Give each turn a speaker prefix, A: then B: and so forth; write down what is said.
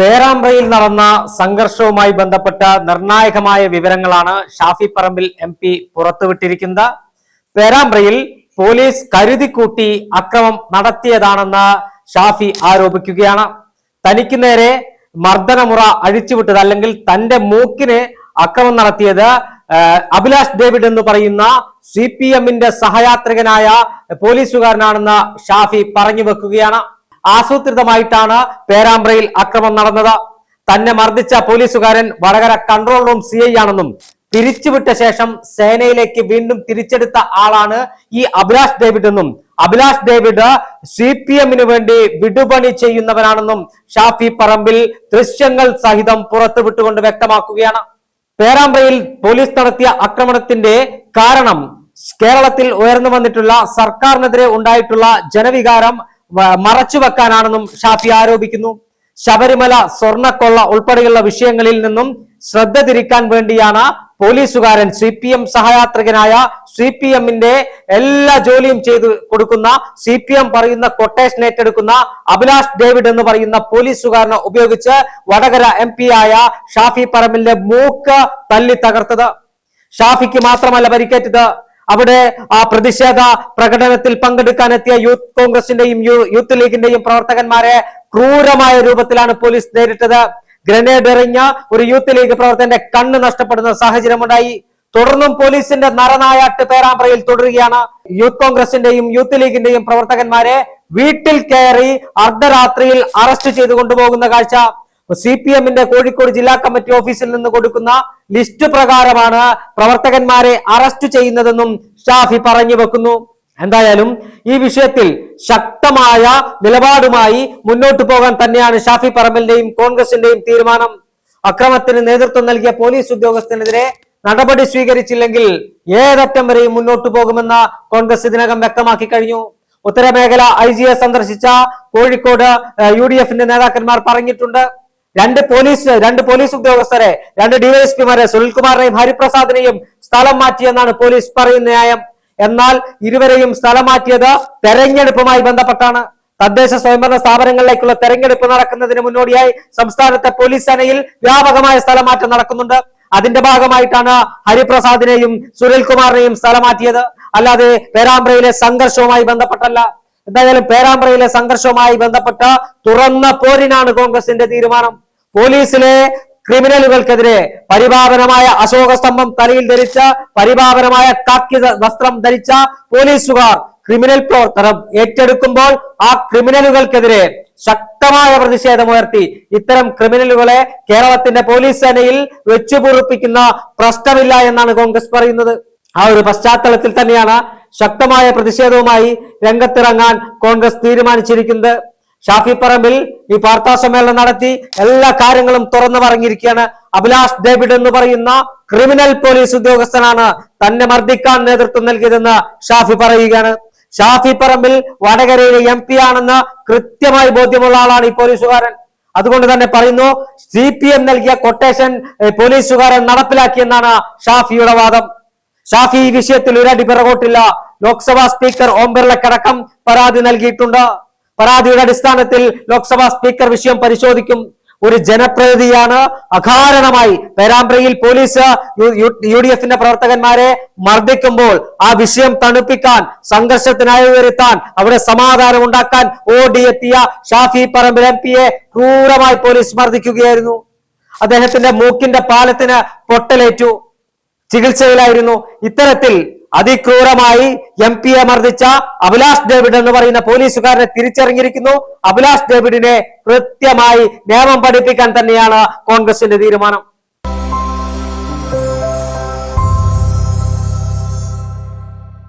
A: പേരാമ്പ്രയിൽ നടന്ന സംഘർഷവുമായി ബന്ധപ്പെട്ട നിർണായകമായ വിവരങ്ങളാണ് ഷാഫി പറമ്പിൽ MP പുറത്തുവിട്ടിരിക്കുന്നത്. പേരാമ്പ്രയിൽ പോലീസ് കരുതിക്കൂട്ടി അക്രമം നടത്തിയതാണെന്ന് ഷാഫി ആരോപിക്കുകയാണ്. തനിക്ക് നേരെ മർദ്ദനമുറ അഴിച്ചുവിട്ടത് അല്ലെങ്കിൽ തന്റെ മൂക്കിന് അക്രമം നടത്തിയത് അഭിലാഷ് ഡേവിഡ് എന്ന് പറയുന്ന CPM-ന്റെ സഹയാത്രികനായ പോലീസുകാരനാണെന്ന് ഷാഫി പറഞ്ഞു വെക്കുകയാണ്. ആസൂത്രിതമായിട്ടാണ് പേരാമ്പ്രയിൽ അക്രമം നടന്നത്. തന്നെ മർദ്ദിച്ച പോലീസുകാരൻ വടകര കൺട്രോൾ റൂം CI ആണെന്നും പിരിച്ചുവിട്ട ശേഷം സേനയിലേക്ക് വീണ്ടും തിരിച്ചെടുത്ത ആളാണ് ഈ അഭിലാഷ് ഡേവിഡ് എന്നും അഭിലാഷ് ഡേവിഡ് CPM-ന് വേണ്ടി വിടുപണി ചെയ്യുന്നവനാണെന്നും ഷാഫി പറമ്പിൽ ദൃശ്യങ്ങൾ സഹിതം പുറത്തുവിട്ടുകൊണ്ട് വ്യക്തമാക്കുകയാണ്. പേരാമ്പ്രയിൽ പോലീസ് നടത്തിയ ആക്രമണത്തിന്റെ കാരണം കേരളത്തിൽ ഉയർന്നു വന്നിട്ടുള്ള സർക്കാരിനെതിരെ ഉണ്ടായിട്ടുള്ള ജനവികാരം മറച്ചുവെക്കാനാണെന്നും ഷാഫി ആരോപിക്കുന്നു. ശബരിമല സ്വർണ്ണക്കൊള്ള ഉൾപ്പെടെയുള്ള വിഷയങ്ങളിൽ നിന്നും ശ്രദ്ധ തിരിക്കാൻ വേണ്ടിയാണ് പോലീസുകാരൻ CPM സഹയാത്രികനായ CPM-ന്റെ എല്ലാ ജോലിയും ചെയ്തു കൊടുക്കുന്ന CPM പറയുന്ന കൊട്ടേഷൻ ഏറ്റെടുക്കുന്ന അഭിലാഷ് ഡേവിഡ് എന്ന് പറയുന്ന പോലീസുകാരനെ ഉപയോഗിച്ച് വടകര MP ആയ ഷാഫി പറമ്പിലിന്റെ മൂക്ക് തല്ലി തകർത്തത്. ഷാഫിക്ക് മാത്രമല്ല പരിക്കേറ്റത്. അവിടെ ആ പ്രതിഷേധ പ്രകടനത്തിൽ പങ്കെടുക്കാനെത്തിയ യൂത്ത് കോൺഗ്രസിന്റെയും യൂത്ത് ലീഗിന്റെയും പ്രവർത്തകന്മാരെ ക്രൂരമായ രൂപത്തിലാണ് പോലീസ് നേരിട്ടത്. ഗ്രനേഡ് എറിഞ്ഞ ഒരു യൂത്ത് ലീഗ് പ്രവർത്തകന്റെ കണ്ണ് നഷ്ടപ്പെടുന്ന സാഹചര്യമുണ്ടായി. തുടർന്നും പോലീസിന്റെ നരനായാട്ട് പേരാമ്പ്രയിൽ തുടരുകയാണ്. യൂത്ത് കോൺഗ്രസിന്റെയും യൂത്ത് ലീഗിന്റെയും പ്രവർത്തകന്മാരെ വീട്ടിൽ കയറി അർദ്ധരാത്രിയിൽ അറസ്റ്റ് ചെയ്തു കൊണ്ടുപോകുന്ന കാഴ്ച. CPM-ന്റെ കോഴിക്കോട് ജില്ലാ കമ്മിറ്റി ഓഫീസിൽ നിന്ന് കൊടുക്കുന്ന ലിസ്റ്റ് പ്രകാരമാണ് പ്രവർത്തകന്മാരെ അറസ്റ്റ് ചെയ്യുന്നതെന്നും ഷാഫി പറഞ്ഞു വെക്കുന്നു. എന്തായാലും ഈ വിഷയത്തിൽ ശക്തമായ നിലപാടുമായി മുന്നോട്ട് പോകാൻ തന്നെയാണ് ഷാഫി പറമ്പിലിന്റെയും കോൺഗ്രസിന്റെയും തീരുമാനം. അക്രമത്തിന് നേതൃത്വം നൽകിയ പോലീസ് ഉദ്യോഗസ്ഥനെതിരെ നടപടി സ്വീകരിച്ചില്ലെങ്കിൽ ഏതറ്റം വരെയും മുന്നോട്ട് പോകുമെന്ന് കോൺഗ്രസ് ഇതിനകം വ്യക്തമാക്കി കഴിഞ്ഞു. ഉത്തരമേഖല IGയെ സന്ദർശിച്ച കോഴിക്കോട് UDF-ന്റെ നേതാക്കന്മാർ പറഞ്ഞിട്ടുണ്ട്. രണ്ട് പോലീസ് ഉദ്യോഗസ്ഥരെ, 2 DYSP-മാരെ, സുനിൽകുമാറിനെയും ഹരിപ്രസാദിനെയും സ്ഥലം മാറ്റിയെന്നാണ് പോലീസ് പറയുന്ന ന്യായം. എന്നാൽ ഇരുവരെയും സ്ഥലം മാറ്റിയത് തെരഞ്ഞെടുപ്പുമായി ബന്ധപ്പെട്ടാണ്. തദ്ദേശ സ്വയംഭരണ സ്ഥാപനങ്ങളിലേക്കുള്ള തെരഞ്ഞെടുപ്പ് നടക്കുന്നതിന് മുന്നോടിയായി സംസ്ഥാനത്തെ പോലീസ് സേനയിൽ വ്യാപകമായ സ്ഥലമാറ്റം നടക്കുന്നുണ്ട്. അതിന്റെ ഭാഗമായിട്ടാണ് ഹരിപ്രസാദിനെയും സുനിൽകുമാറിനെയും സ്ഥലം മാറ്റിയത്. അല്ലാതെ പേരാമ്പ്രയിലെ സംഘർഷവുമായി ബന്ധപ്പെട്ടല്ല. എന്തായാലും പേരാമ്പ്രയിലെ സംഘർഷവുമായി ബന്ധപ്പെട്ട തുറന്ന പോരിനാണ് കോൺഗ്രസിന്റെ തീരുമാനം. പോലീസിലെ ക്രിമിനലുകൾക്കെതിരെ പരിപാവനമായ അശോക സ്തംഭം തലയിൽ ധരിച്ച, പരിപാവനമായ കാക്കി വസ്ത്രം ധരിച്ച പോലീസുകാർ ക്രിമിനൽ പ്രവർത്തനം ഏറ്റെടുക്കുമ്പോൾ ആ ക്രിമിനലുകൾക്കെതിരെ ശക്തമായ പ്രതിഷേധമുയർത്തി ഇത്തരം ക്രിമിനലുകളെ കേരളത്തിന്റെ പോലീസ് സേനയിൽ വെച്ചുപൊറുപ്പിക്കുന്ന പ്രശ്നമില്ല എന്നാണ് കോൺഗ്രസ് പറയുന്നത്. ആ ഒരു പശ്ചാത്തലത്തിൽ തന്നെയാണ് ശക്തമായ പ്രതിഷേധവുമായി രംഗത്തിറങ്ങാൻ കോൺഗ്രസ് തീരുമാനിച്ചിരിക്കുന്നത്. ഷാഫി പറമ്പിൽ ഈ വാർത്താ സമ്മേളനം നടത്തി എല്ലാ കാര്യങ്ങളും തുറന്നു പറഞ്ഞിരിക്കുകയാണ്. അഭിലാഷ് ഡേവിഡ് എന്ന് പറയുന്ന ക്രിമിനൽ പോലീസ് ഉദ്യോഗസ്ഥനാണ് തന്നെ മർദ്ദിക്കാൻ നേതൃത്വം നൽകിയതെന്ന് ഷാഫി പറയുകയാണ്. ഷാഫി പറമ്പിൽ വടകരയിലെ MP ആണെന്ന് കൃത്യമായി ബോധ്യമുള്ള ആളാണ് ഈ പോലീസുകാരൻ. അതുകൊണ്ട് തന്നെ പറയുന്നു, CPM നൽകിയ കൊട്ടേഷൻ പോലീസുകാരൻ നടപ്പിലാക്കിയെന്നാണ് ഷാഫിയുടെ വാദം. ഷാഫി ഈ വിഷയത്തിൽ ഒരടി പിറകോട്ടില്ല. ലോക്സഭാ സ്പീക്കർ ഓം ബിർളക്കടക്കം പരാതി നൽകിയിട്ടുണ്ട്. പരാതിയുടെ അടിസ്ഥാനത്തിൽ ലോക്സഭാ സ്പീക്കർ വിഷയം പരിശോധിക്കും. ഒരു ജനപ്രതിനിധിയാണ് അകാരണമായി പേരാമ്പ്രയിൽ പോലീസ് UDF-ന്റെ പ്രവർത്തകന്മാരെ മർദ്ദിക്കുമ്പോൾ ആ വിഷയം തണുപ്പിക്കാൻ, സംഘർഷത്തിനായി വരുത്താൻ, അവിടെ സമാധാനം ഉണ്ടാക്കാൻ ഓടിയെത്തിയ ഷാഫി പറമ്പിൽ MP-യെ ക്രൂരമായി പോലീസ് മർദ്ദിക്കുകയായിരുന്നു. അദ്ദേഹത്തിന്റെ മൂക്കിന്റെ പാലത്തിന് പൊട്ടലേറ്റു, ചികിത്സയിലായിരുന്നു. ഇത്തരത്തിൽ അതിക്രൂരമായി MP-യെ മർദ്ദിച്ച അഭിലാഷ് ഡേവിഡ് എന്ന് പറയുന്ന പോലീസുകാരനെ തിരിച്ചറിഞ്ഞിരിക്കുന്നു. അഭിലാഷ് ഡേവിഡിനെ കൃത്യമായി നിയമം പഠിപ്പിക്കാൻ തന്നെയാണ് കോൺഗ്രസിന്റെ തീരുമാനം.